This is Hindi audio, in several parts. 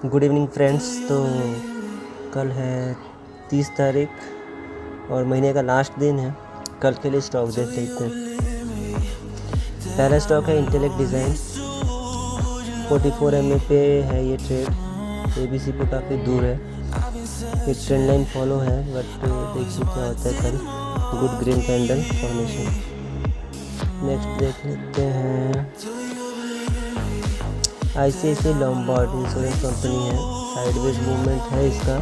Good evening friends. तो कल है 30 तारीख और महीने का लास्ट दिन है। कल के लिए स्टॉक देख लेते हैं। पहला स्टॉक है इंटेलेक्ट डिज़ाइन। 44 MA पे है ये ट्रेड। ABC पे काफ़ी दूर है। एक ट्रेंड लाइन फॉलो है, बट देखिए क्या होता है कल। Good green candle formation. Next देख लेते हैं ICICI लॉम्बार्ड इंश्योरेंस कंपनी है। साइडवेज मूवमेंट है इसका,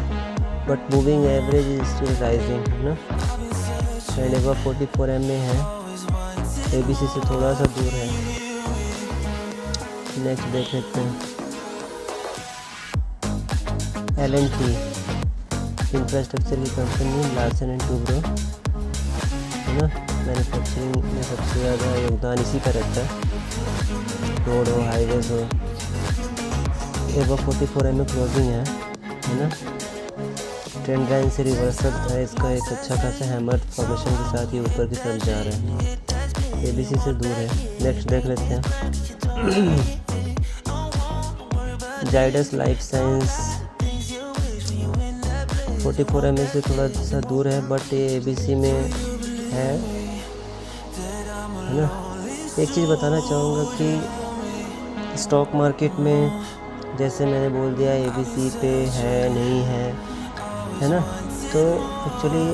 but moving average is still rising है ना। एंड एबव 44 MA है। ABC से थोड़ा सा दूर है। नेक्स्ट देख लेते हैं L&T इंफ्रास्ट्रक्चर की कंपनी, लार्सन एंड टूब्रो है ना। मैन्युफैक्चरिंग में सबसे ज़्यादा योगदान इसी का रहता है, रोड हो, हाईवेज हो। एबव 44 MA क्लोजिंग है ना। ट्रेंड लाइन से रिवर्सल है इसका, एक अच्छा खासा हैमर फॉर्मेशन के साथ ये ऊपर की तरफ जा रहा है। ABC से दूर है। नेक्स्ट देख लेते हैं जाइडस लाइफ साइंस। 44 MA से थोड़ा सा दूर है, बट ये ABC में है ना। एक चीज़ बताना चाहूँगा कि स्टॉक मार्केट में जैसे मैंने बोल दिया ABC पे है नहीं है ना। तो एक्चुअली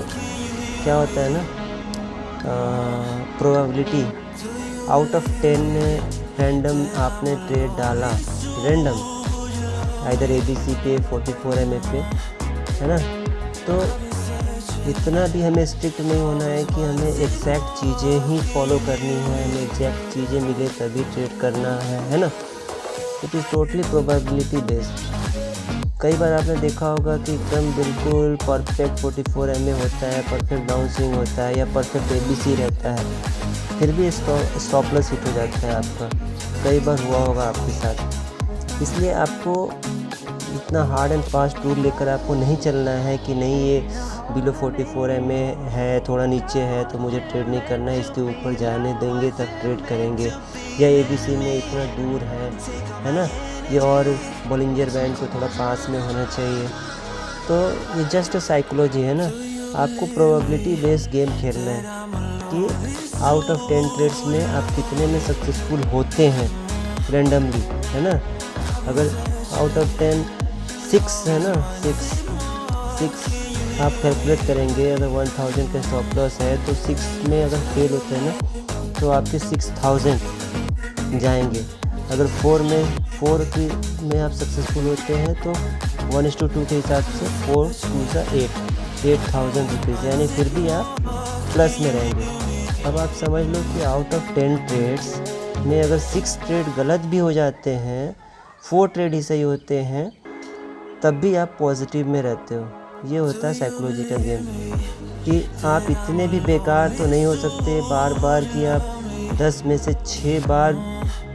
क्या होता है ना, प्रोबेबिलिटी आउट ऑफ 10 रैंडम आपने ट्रेड डाला, रैंडम आइदर ABC पे 44 MA पे है ना। तो इतना भी हमें स्ट्रिक्ट नहीं होना है कि हमें एग्जैक्ट चीज़ें ही फॉलो करनी है, हमें एग्जैक्ट चीज़ें मिले तभी ट्रेड करना है ना। It is totally probability based. कई बार आपने देखा होगा कि एकदम बिल्कुल परफेक्ट 44 MA होता है, परफेक्ट डाउन स्विंग होता है या परफेक्ट ABC रहता है, फिर भी स्टॉप लॉस हिट हो जाता है आपका। कई बार हुआ होगा आपके साथ। इसलिए आपको इतना हार्ड एंड फास्ट रूल लेकर आपको नहीं चलना है कि नहीं ये बिलो 44 MA है, थोड़ा नीचे है तो मुझे ट्रेड नहीं करना है, इसके ऊपर जाने देंगे तब ट्रेड करेंगे, या ABC में इतना दूर है ना, ये और बॉलिंजर बैंड को थोड़ा पास में होना चाहिए। तो ये जस्ट साइकोलॉजी है ना। आपको प्रोबेबिलिटी बेस्ड गेम खेलना है कि आउट ऑफ 10 ट्रेड्स में आप कितने में सक्सेसफुल होते हैं रैंडमली, है ना। अगर आउट ऑफ 10 6 है ना, 6 आप कैलकुलेट करेंगे। अगर 1000 का स्टॉप लॉस है तो 6 में अगर फेल होते हैं ना तो आपके 6000 जाएंगे। अगर 4 में आप सक्सेसफुल होते हैं तो 1:2 के हिसाब से 4 2 8,000 रुपीज़, यानी फिर भी आप प्लस में रहेंगे। अब आप समझ लो कि आउट ऑफ 10 ट्रेड्स में अगर 6 ट्रेड गलत भी हो जाते हैं, 4 ट्रेड ही सही होते हैं, तब भी आप पॉजिटिव में रहते हो। ये होता है साइकोलॉजी का गेम कि आप इतने भी बेकार तो नहीं हो सकते बार बार कि आप 10 में से 6 बार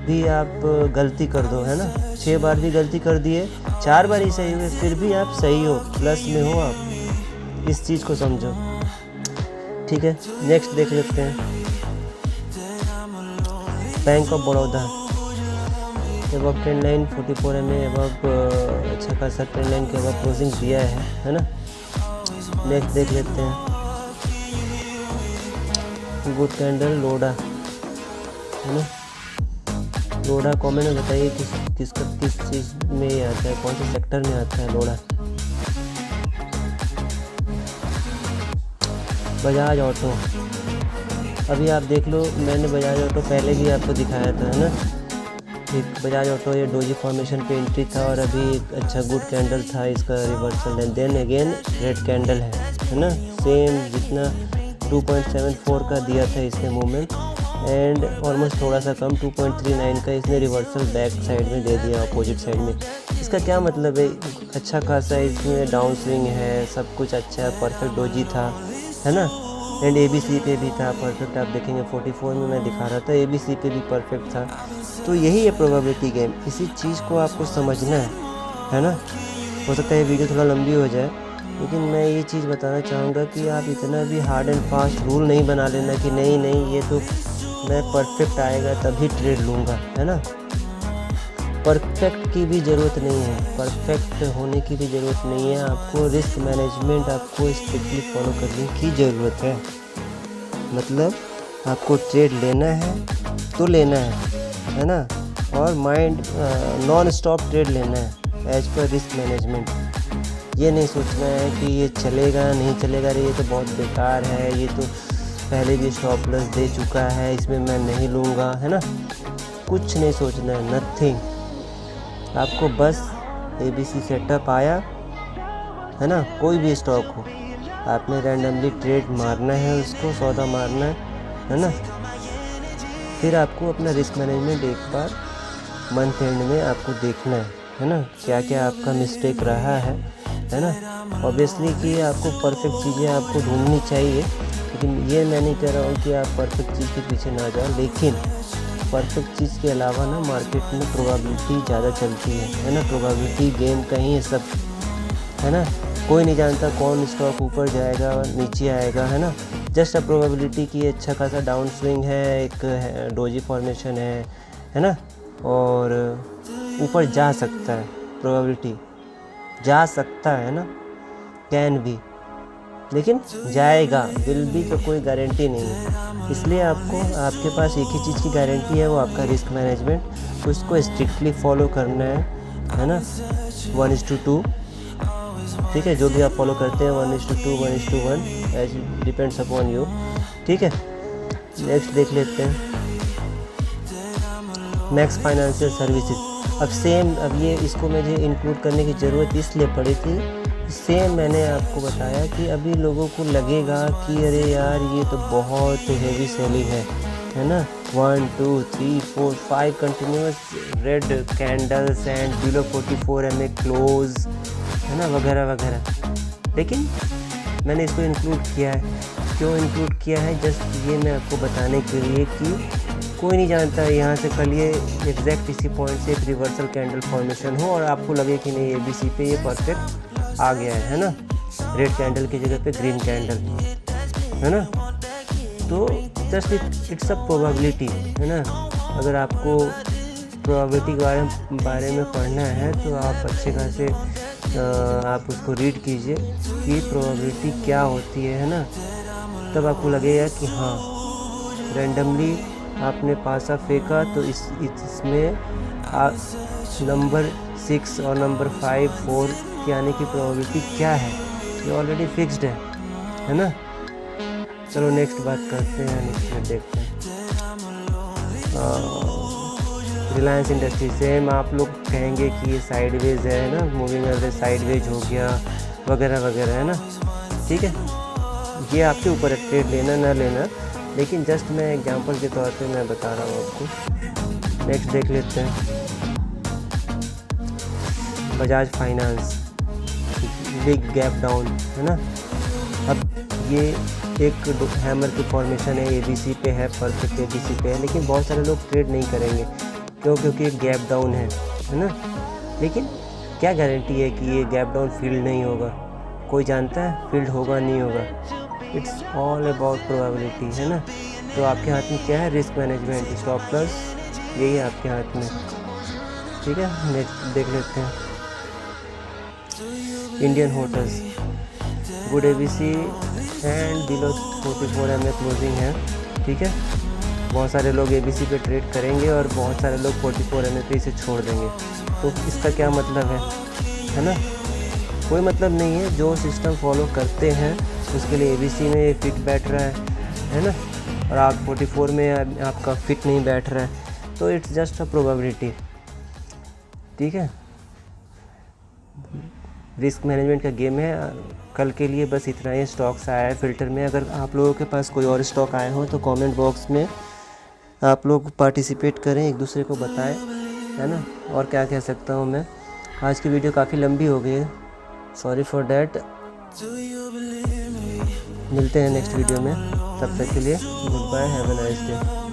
भी आप गलती कर दो, है ना। 6 बार भी गलती कर दिए, 4 बार ही सही हुए, फिर भी आप सही हो, प्लस में हो आप। इस चीज़ को समझो, ठीक है। नेक्स्ट देख लेते हैं bank of Baroda. Above trend line 44 MA above अच्छा खासा ट्रेंड लाइन के एबव क्लोजिंग दिया है ना। नेक्स्ट देख लेते हैं गुड कैंडल लोडा है ना। लोडा कमेंट में बताइए किस चीज़ में ये आता है, कौन से सेक्टर में आता है लोडा। बजाज ऑटो, अभी आप देख लो, मैंने बजाज ऑटो पहले भी आपको दिखाया था, है ना। एक बजाज ऑटो ये डोजी फॉर्मेशन पे एंट्री था और अभी एक अच्छा गुड कैंडल था इसका reversal, and then again red candle है ना। सेम जितना 2.74 का दिया था इसने मूवमेंट, एंड ऑलमोस्ट थोड़ा सा कम 2.39 का इसने रिवर्सल बैक साइड में दे दिया, अपोजिट साइड में। इसका क्या मतलब है, अच्छा खासा इसमें डाउन स्विंग है, सब कुछ अच्छा है, परफेक्ट डोजी था, है ना। एंड ABC पे भी था परफेक्ट। आप देखेंगे 44 में मैं दिखा रहा था, ABC पे भी परफेक्ट था। तो यही है प्रोबेबिलिटी गेम, इसी चीज़ को आपको समझना है ना। हो सकता है वीडियो थोड़ा लंबी हो जाए, लेकिन मैं ये चीज़ बताना चाहूँगा कि आप इतना भी हार्ड एंड फास्ट रूल नहीं बना लेना कि नहीं ये तो मैं परफेक्ट आएगा तभी ट्रेड लूँगा, है ना। परफेक्ट की भी ज़रूरत नहीं है, परफेक्ट होने की भी ज़रूरत नहीं है। आपको रिस्क मैनेजमेंट आपको स्ट्रिक्टली फॉलो करने की ज़रूरत है। मतलब आपको ट्रेड लेना है तो लेना है ना, और माइंड नॉन स्टॉप ट्रेड लेना है एज पर रिस्क मैनेजमेंट। ये नहीं सोचना है कि ये चलेगा नहीं चलेगा, ये तो बहुत बेकार है, ये तो पहले भी स्टॉप लॉस दे चुका है, इसमें मैं नहीं लूँगा, है ना। कुछ नहीं सोचना है, नथिंग। आपको बस ABC सेटअप आया है ना, कोई भी स्टॉक हो, आपने रैंडमली ट्रेड मारना है, उसको सौदा मारना है ना। फिर आपको अपना रिस्क मैनेजमेंट एक बार मंथ एंड में आपको देखना है ना, क्या क्या आपका मिस्टेक रहा है ना। ऑब्वियसली कि आपको परफेक्ट चीज़ें आपको ढूंढनी चाहिए, लेकिन ये मैं नहीं कह रहा हूँ कि आप परफेक्ट चीज़ के पीछे ना जाओ, लेकिन परफेक्ट चीज़ के अलावा ना मार्केट में प्रोबेबिलिटी ज़्यादा चलती है ना। प्रोबेबिलिटी गेम का ही है सब, है ना। कोई नहीं जानता कौन स्टॉक ऊपर जाएगा नीचे आएगा, है ना। जस्ट अ प्रोबेबिलिटी की अच्छा खासा डाउन स्विंग है, एक डोजी फॉर्मेशन है ना, और ऊपर जा सकता है, प्रोबेबिलिटी जा सकता है ना, कैन भी, लेकिन जाएगा, विल भी तो कोई गारंटी नहीं है। इसलिए आपको आपके पास एक ही चीज़ की गारंटी है, वो आपका रिस्क मैनेजमेंट। उसको स्ट्रिक्टली फॉलो करना है ना, 1:2, ठीक है। जो भी आप फॉलो करते हैं 1:2, 1:1, एज डिपेंड्स अपॉन यू, ठीक है। नेक्स्ट देख लेते हैं, मैक्स फाइनेंशियल सर्विसेज। अब सेम, अब ये इसको मुझे इंक्लूड करने की ज़रूरत इसलिए पड़ी थी, सेम मैंने आपको बताया कि अभी लोगों को लगेगा कि अरे यार ये तो बहुत हेवी सेलिंग है ना। 1 2 3 4 5 continuous red candles and below 44 MA close, है ना, वगैरह वगैरह। लेकिन मैंने इसको इंक्लूड किया है, क्यों इंक्लूड किया है, जस्ट ये मैं आपको बताने के लिए कि कोई नहीं जानता यहाँ से कल ये एग्जैक्ट इसी पॉइंट से एक रिवर्सल कैंडल फॉर्मेशन हो और आपको लगे कि नहीं ABC पे ये परफेक्ट आ गया है ना, रेड कैंडल की जगह पे ग्रीन कैंडल, है ना। तो जस्ट इट्स अ प्रोबेबिलिटी, है ना। अगर आपको प्रोबेबिलिटी के बारे में पढ़ना है तो आप अच्छे खासे आप उसको रीड कीजिए कि प्रोबेबिलिटी क्या होती है ना। तब आपको लगेगा कि हाँ, रैंडमली आपने पासा फेंका तो इसमें नंबर 6 और नंबर 5 4 के आने की प्रोबेबिलिटी क्या है, ये ऑलरेडी फिक्स्ड है ना। चलो नेक्स्ट बात करते हैं, नेक्स्ट में देखते हैं। रिलायंस इंडस्ट्री, सेम आप लोग कहेंगे कि ये साइडवेज है ना, मूविंग एवरेज साइडवेज हो गया वगैरह वगैरह, है ना। ठीक है, ये आपके ऊपर है ट्रेड लेना ना लेना, लेकिन जस्ट मैं एग्जांपल के तौर पे मैं बता रहा हूँ आपको। नेक्स्ट देख लेते हैं, Bajaj finance, big gap down, है ना। अब ये एक हैमर की फॉर्मेशन है, ABC पे है, परफेक्ट ABC पे है, लेकिन बहुत सारे लोग ट्रेड नहीं करेंगे, क्यों? क्योंकि एक गैप डाउन है ना। लेकिन क्या गारंटी है कि ये गैप डाउन फील्ड नहीं होगा? कोई जानता है फील्ड होगा नहीं होगा? इट्स ऑल अबाउट प्रोबेबिलिटी, है ना। तो आपके हाथ में क्या है? रिस्क मैनेजमेंट, स्टॉप लॉस, यही है आपके हाथ में। ठीक है, नेक्स्ट देख लेते हैं, Indian hotels, good ABC and below 44 MA closing है। ठीक है, बहुत सारे लोग ABC पे ट्रेड करेंगे और बहुत सारे लोग 44 MA पे इसे छोड़ देंगे। तो इसका क्या मतलब है ना? कोई मतलब नहीं है। जो सिस्टम फॉलो करते हैं उसके लिए ABC में फिट बैठ रहा है ना, और आप 44 में आपका फिट नहीं बैठ रहा है, तो इट्स जस्ट अ प्रोबेबिलिटी। ठीक है, रिस्क मैनेजमेंट का गेम है। कल के लिए बस इतना ही स्टॉक्स आया है फ़िल्टर में। अगर आप लोगों के पास कोई और स्टॉक आए हो तो कमेंट बॉक्स में आप लोग पार्टिसिपेट करें, एक दूसरे को बताएं, है ना। और क्या कह सकता हूँ मैं, आज की वीडियो काफ़ी लंबी हो गई है, सॉरी फॉर डैट। मिलते हैं नेक्स्ट वीडियो में, तब तक के लिए goodbye, have a nice day.